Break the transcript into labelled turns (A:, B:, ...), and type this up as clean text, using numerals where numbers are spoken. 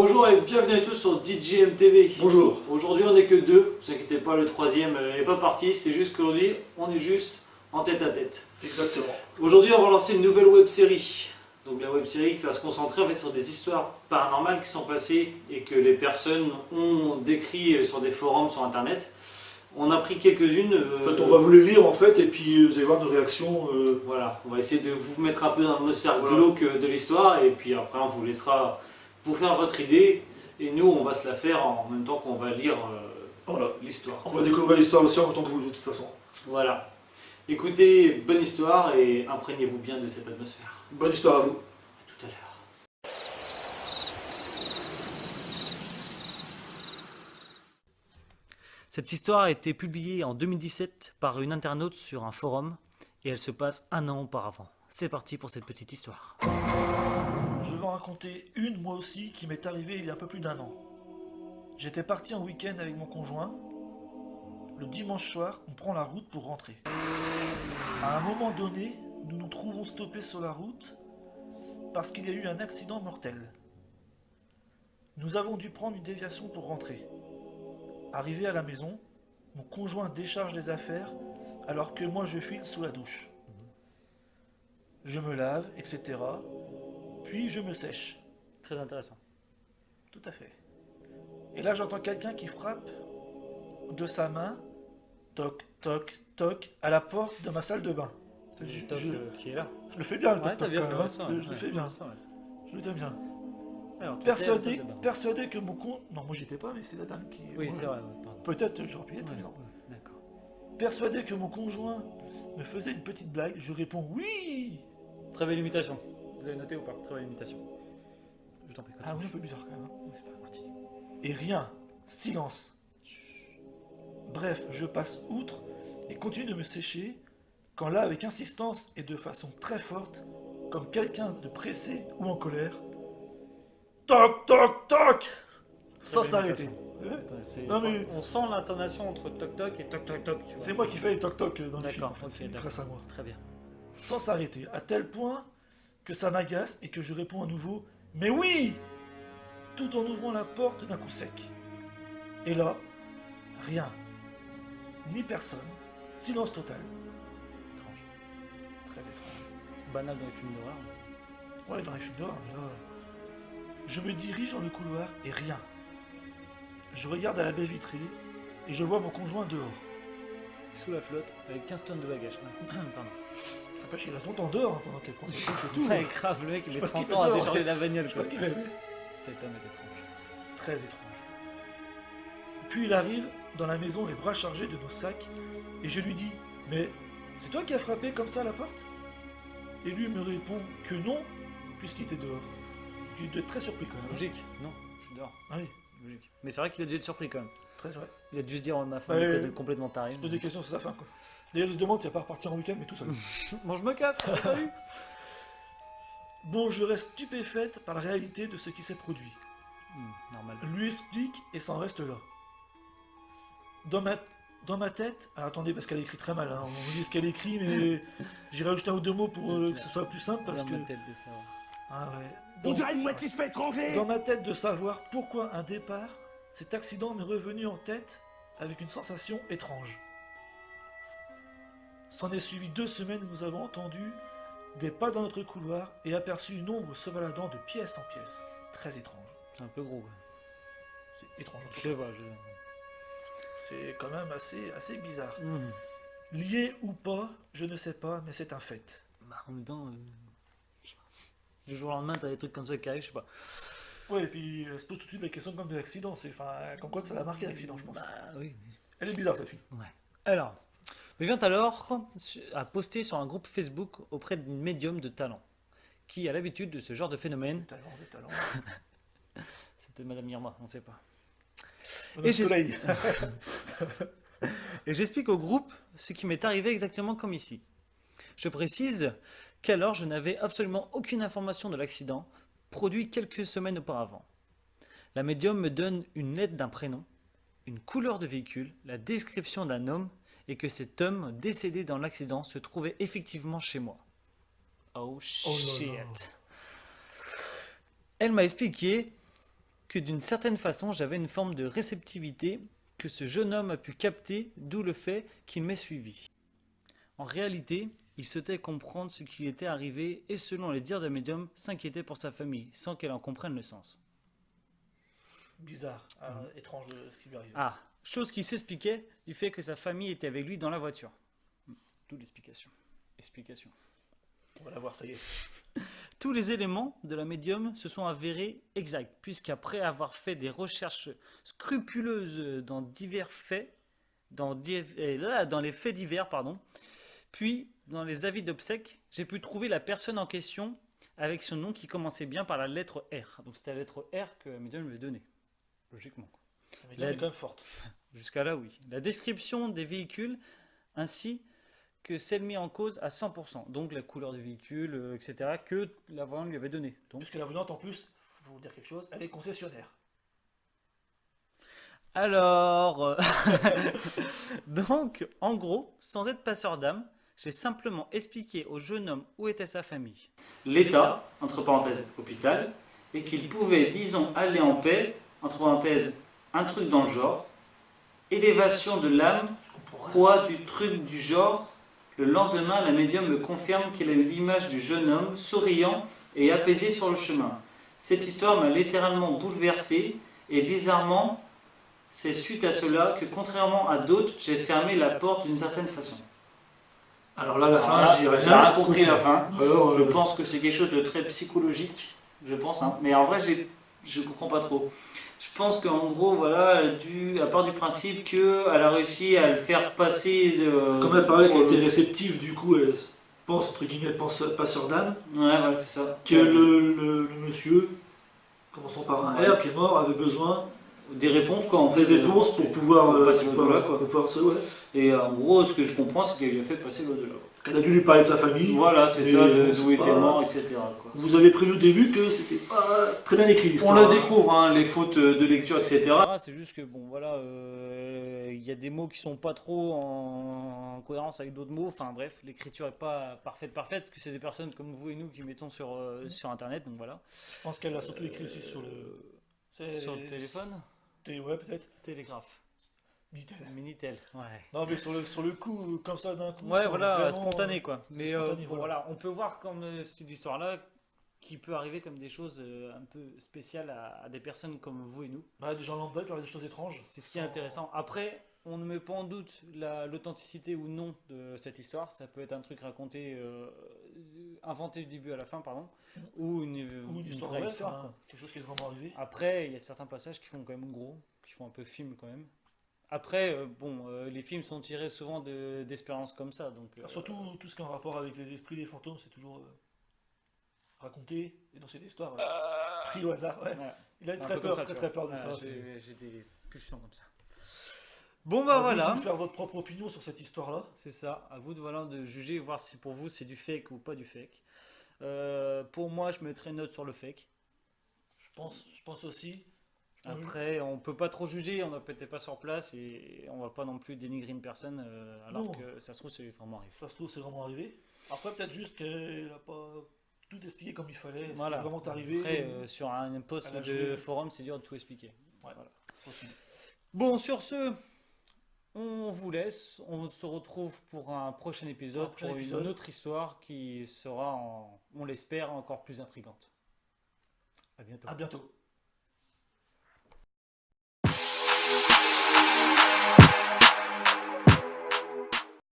A: Bonjour et bienvenue à tous sur DJM TV.
B: Bonjour.
A: Aujourd'hui on n'est que deux, ne vous inquiétez pas, le troisième n'est pas parti, c'est juste qu'aujourd'hui on est juste en tête à tête.
B: Exactement.
A: Aujourd'hui on va lancer une nouvelle web série. Donc la web série qui va se concentrer en fait sur des histoires paranormales qui sont passées et que les personnes ont décrit sur des forums sur internet. On a pris quelques-unes.
B: En fait, on va vous les lire en fait et puis vous allez voir nos réactions.
A: Voilà, on va essayer de vous mettre un peu dans l'atmosphère
B: Voilà.
A: glauque de l'histoire et puis après on vous laissera vous faire votre idée et nous on va se la faire en même temps qu'on va lire
B: Voilà.
A: l'histoire.
B: On va découvrir l'histoire aussi en même temps que vous de toute façon.
A: Voilà. Écoutez, bonne histoire et imprégnez-vous bien de cette atmosphère.
B: Bonne histoire à vous.
A: À tout à l'heure. Cette histoire a été publiée en 2017 par une internaute sur un forum et elle se passe un an auparavant. C'est parti pour cette petite histoire.
B: Je vais en raconter une moi aussi qui m'est arrivée il y a un peu plus d'un an. J'étais parti en week-end avec mon conjoint. Le dimanche soir, on prend la route pour rentrer. À un moment donné, nous nous trouvons stoppés sur la route parce qu'il y a eu un accident mortel. Nous avons dû prendre une déviation pour rentrer. Arrivé à la maison, mon conjoint décharge les affaires alors que moi je file sous la douche. Je me lave, etc. Puis je me sèche.
A: Très intéressant.
B: Tout à fait. Et là j'entends quelqu'un qui frappe de sa main, toc, toc, toc, à la porte de ma salle de bain.
A: Qui est là.
B: Je le fais bien, le
A: Ouais,
B: toc,
A: t'as
B: toc,
A: bien
B: quand
A: fait,
B: même,
A: ouais, ça,
B: hein.
A: ouais.
B: Je le fais bien.
A: Ça, ouais.
B: Je le fais bien.
A: Alors, toi, t'es à la salle
B: Persuadé,
A: de bain.
B: persuadé que mon con... Non, moi j'étais pas, mais c'est la dame qui...
A: Oui,
B: Ouais.
A: c'est vrai, ouais, pardon.
B: Peut-être j'aurais pu y être, mais non.
A: Ouais, d'accord.
B: Persuadé que mon conjoint me faisait une petite blague, je réponds oui.
A: Très belle imitation. Vous avez noté ou pas? Très belle imitation. Je t'en prie, continue.
B: Ah oui, un peu bizarre quand même. Hein.
A: Oui, c'est pas grave, continue.
B: Et rien, silence. Bref, je passe outre et continue de me sécher, quand là, avec insistance et de façon très forte, comme quelqu'un de pressé ou en colère, toc, toc, toc, sans
A: belle
B: s'arrêter.
A: imitation.
B: Ouais. Non, mais-
A: On sent l'intonation entre toc toc et toc toc toc. tu vois.
B: C'est moi qui fais les toc toc dans les films,
A: D'accord,
B: en fait,
A: ok,
B: c'est
A: d'accord.
B: grâce à moi.
A: Très bien.
B: Sans s'arrêter, à tel point que ça m'agace et que je réponds à nouveau « Mais oui !» tout en ouvrant la porte d'un coup sec. Et là, rien. Ni personne. Silence total.
A: Étrange.
B: Très étrange.
A: Banal dans les films d'horreur.
B: Ouais, dans les films d'horreur, mais là... Je me dirige dans le couloir et rien. Je regarde à la baie vitrée et je vois mon conjoint dehors.
A: Sous la flotte, avec 15 tonnes de bagages. Ouais. Pardon.
B: Ça pas, il reste longtemps dehors hein, pendant qu'elle prend ses couches et tout.
A: Ouais, grave, le mec, il
B: Je
A: met
B: sais pas ce
A: 30
B: qu'il
A: ans
B: fait
A: à
B: dehors.
A: décharger la bagnole.
B: Je sais pas
A: quoi.
B: ce qu'il avait.
A: Cet homme est étrange.
B: Très étrange. Puis il arrive dans la maison, les bras chargés de nos sacs, et je lui dis « Mais c'est toi qui as frappé comme ça à la porte ?» Et lui me répond que non, puisqu'il était dehors. Il était très surpris quand même. hein.
A: Logique. Non, je suis dehors.
B: Ah oui,
A: Logique. Mais c'est vrai qu'il a dû être surpris quand même.
B: très vrai.
A: Il a dû se dire, oh, ma femme
B: Ouais,
A: est
B: ouais.
A: complètement tarée.
B: Il se pose des questions sur sa femme quoi. D'ailleurs il se demande s'il va pas repartir en week-end, mais tout seul.
A: Bon, je me casse, salut.
B: Bon, je reste stupéfaite par la réalité de ce qui s'est produit.
A: Normal.
B: Lui explique et s'en reste là. Dans ma tête, alors attendez parce qu'elle écrit très mal, hein. On vous dit ce qu'elle écrit, mais j'ai rajouté un ou deux mots pour que ce soit plus simple parce
A: Dans
B: que...
A: ma tête de savoir.
B: Ah ouais.
C: On dirait une moitié se fait étrangler.
B: Dans ma tête de savoir pourquoi un départ, cet accident m'est revenu en tête avec une sensation étrange. S'en est suivi 2 semaines où nous avons entendu des pas dans notre couloir et aperçu une ombre se baladant de pièce en pièce. Très étrange.
A: C'est un peu gros. Ouais.
B: C'est étrange.
A: Je sais pas.
B: C'est quand même assez bizarre.
A: Mhm.
B: Lié ou pas, je ne sais pas, mais c'est un fait.
A: Bah, en même temps, je sais pas. Du jour au lendemain, t'as des trucs comme ça qui arrivent, je sais pas.
B: Ouais, et puis elle se pose tout de suite la question comme des accidents. C'est enfin, comme quoi que ça l'a marqué l'accident, je pense.
A: Bah oui.
B: Elle est bizarre cette fille.
A: Ouais. Alors, me vient alors à poster sur un groupe Facebook auprès d'une médium de talent qui a l'habitude de ce genre de phénomène.
B: Des talents.
A: C'est peut-être Madame Irma, on sait pas.
B: Le
A: Et
B: soleil.
A: Et j'explique au groupe ce qui m'est arrivé exactement comme ici. Je précise qu'alors je n'avais absolument aucune information de l'accident produit quelques semaines auparavant. La médium me donne une lettre d'un prénom, une couleur de véhicule, la description d'un homme et que cet homme décédé dans l'accident se trouvait effectivement chez moi. Oh
B: Oh là
A: shit.
B: là.
A: Elle m'a expliqué que d'une certaine façon, j'avais une forme de réceptivité que ce jeune homme a pu capter, d'où le fait qu'il m'ait suivi. En réalité, il souhaitait comprendre ce qui lui était arrivé et selon les dires de la médium, s'inquiétait pour sa famille, sans qu'elle en comprenne le sens.
B: Bizarre, étrange ce qui lui arrive.
A: Ah, chose qui s'expliquait du fait que sa famille était avec lui dans la voiture. D'où l'explication. Explication.
B: On va la voir, ça y est.
A: Tous les éléments de la médium se sont avérés exacts, puisqu'après avoir fait des recherches scrupuleuses dans divers faits, dans les faits divers, puis dans les avis d'obsèques, j'ai pu trouver la personne en question avec son nom qui commençait bien par la lettre R. Donc c'était la lettre R que la médium lui avait donnée, logiquement.
B: La médium est quand même forte.
A: Jusqu'à là, oui. La description des véhicules, ainsi que celle mise en cause à 100%, donc la couleur du véhicule, etc., que la voyante lui avait donné. Donc,
B: Puisque la voyante, en plus, faut vous dire quelque chose, elle est concessionnaire.
A: alors, donc, en gros, sans être passeur d'âme, j'ai simplement expliqué au jeune homme où était sa famille. L'état, entre parenthèses, hôpital, et qu'il pouvait, disons, aller en paix, entre parenthèses, un truc dans le genre, élévation de l'âme, quoi du truc du genre. Le lendemain, la médium me confirme qu'elle a eu l'image du jeune homme, souriant et apaisé sur le chemin. Cette histoire m'a littéralement bouleversé, et bizarrement, c'est suite à cela que, contrairement à d'autres, j'ai fermé la porte d'une certaine façon.
B: Alors là, la fin,
A: Voilà,
B: j'y
A: j'ai rien compris la fin.
B: Alors,
A: Je pense que c'est quelque chose de très psychologique, je pense, hein. Mais en vrai, je comprends pas trop. Je pense qu'en gros, voilà, à part du principe qu'elle a réussi à le faire passer de...
B: Comme elle parlait qu'elle était réceptive, du coup, elle pense, entre guillemets, passeur d'âme,
A: Ouais, voilà, c'est ça.
B: que le monsieur, commençant par un R, qui est mort, avait besoin
A: Des réponses, quoi, en
B: des
A: fait.
B: réponses pour pouvoir
A: passer l'au-delà, quoi.
B: ouais.
A: Et en gros, ce que je comprends, c'est qu'elle lui a fait passer l'au-delà.
B: Elle a dû lui parler de sa famille.
A: Voilà, c'est
B: mais
A: ça,
B: on
A: d'où
B: sait
A: était
B: pas.
A: mort, etc. quoi.
B: Vous avez prévu au début que c'était pas très bien écrit
A: On
B: l'histoire.
A: la découvre, hein, les fautes de lecture, etc. C'est juste que, bon, voilà, il y a des mots qui sont pas trop en cohérence avec d'autres mots. Enfin, bref, l'écriture est pas parfaite, parce que c'est des personnes comme vous et nous qui mettons sur Internet, donc voilà.
B: Je pense qu'elle a surtout écrit aussi sur le...
A: Sur le téléphone,
B: Ouais, peut-être.
A: télégraphe,
B: Minitel.
A: Minitel, ouais.
B: Non, mais sur le coup, comme ça, d'un coup.
A: Ouais,
B: sans
A: voilà,
B: vraiment-
A: spontané, quoi.
B: c'est
A: Mais
B: spontané,
A: bon,
B: voilà.
A: voilà, on peut voir comme cette histoire-là qui peut arriver comme des choses un peu spéciales à des personnes comme vous et nous.
B: Bah, des gens lambda qui parlent des choses étranges.
A: C'est ce qui est intéressant. Après, on ne met pas en doute l'authenticité ou non de cette histoire. Ça peut être un truc raconté, inventé du début à la fin, pardon, ou
B: Ou
A: une
B: une histoire
A: vraie
B: vraie,
A: histoire.
B: enfin, quelque chose qui est vraiment arrivé.
A: Après, il y a certains passages qui font quand même gros, qui font un peu film quand même. Après, les films sont tirés souvent d'expériences comme ça. Donc,
B: Surtout tout ce qui est en rapport avec les esprits, les fantômes, c'est toujours raconté. Et dans cette histoire, pris au hasard, ouais.
A: voilà.
B: Il a
A: C'est un
B: très
A: peu
B: peur,
A: comme ça,
B: très
A: tu
B: très
A: vois.
B: peur de ça.
A: Voilà,
B: c'est-
A: j'ai des pulsions comme ça. Bon, bah
B: À vous
A: voilà.
B: de faire votre propre opinion sur cette histoire-là.
A: C'est ça, à vous de, voilà, de juger, voir si pour vous c'est du fake ou pas du fake. Pour moi, je mettrais une note sur le fake.
B: Je pense aussi.
A: Après, on peut pas trop juger, on n'a peut-être pas sur place et on va pas non plus dénigrer une personne alors
B: Non.
A: que ça se trouve c'est vraiment arrivé.
B: Ça se trouve, c'est vraiment arrivé. Après, peut-être juste qu'elle n'a pas tout expliqué comme il fallait. Ce
A: Voilà.
B: qui est vraiment arrivé.
A: Après, sur un post
B: Elle a
A: de
B: joué.
A: forum, c'est dur de tout expliquer.
B: Ouais.
A: Voilà.
B: Aussi.
A: Bon, sur ce, on vous laisse. On se retrouve pour un prochain épisode,
B: Un prochain
A: pour
B: épisode.
A: une autre histoire qui sera, on l'espère, encore plus intrigante. À bientôt.
B: À bientôt.